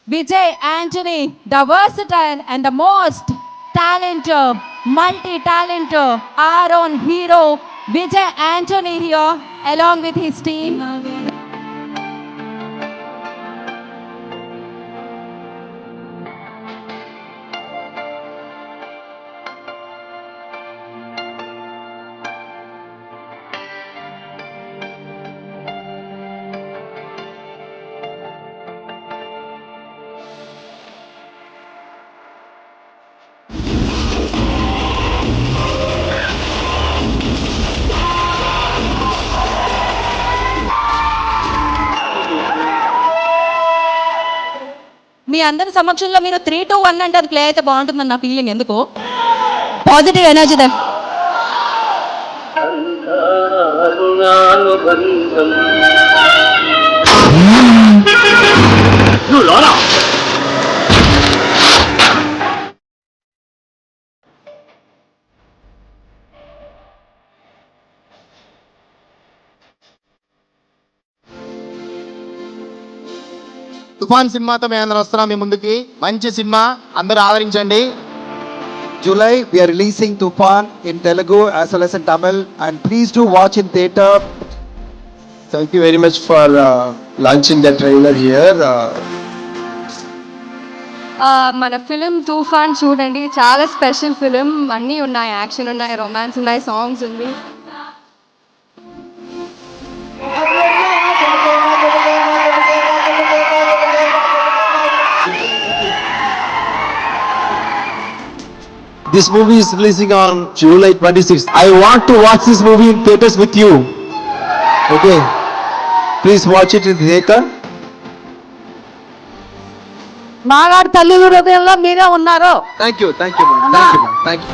Vijay Anthony, the versatile and the most talented, multi-talented, our own hero, Vijay Anthony here, along with his team. మీ అందరి సమక్షంలో మీరు 3-2-1 అంటే అది play అయితే బాగుంటుందని నా ఫీలింగ్. ఎందుకు పాజిటివ్ ఎనర్జీ దెన్ తుఫాన్ సినిమాతో మేము అందరం వస్తున్నాం మీ ముందుకి. మంచి సినిమా, అందరూ ఆదరించండి. July, we are releasing Tufan in Telugu as well as in Tamil, and please do watch in theater. Thank you very much for launching the trailer here. మన ఫిలిం తూఫాన్ చూడండి, చాలా స్పెషల్ ఫిలిం. అన్నీ ఉన్నాయి, action ఉన్నాయి, romance ఉన్నాయి, songs ఉంది. This movie is releasing on July 26th. I want to watch this movie in theaters with you. Okay, please watch it in theater. మాగాడు తల్లి హృదయంలో మీరే ఉన్నారు. Thank you, thank you, thank you.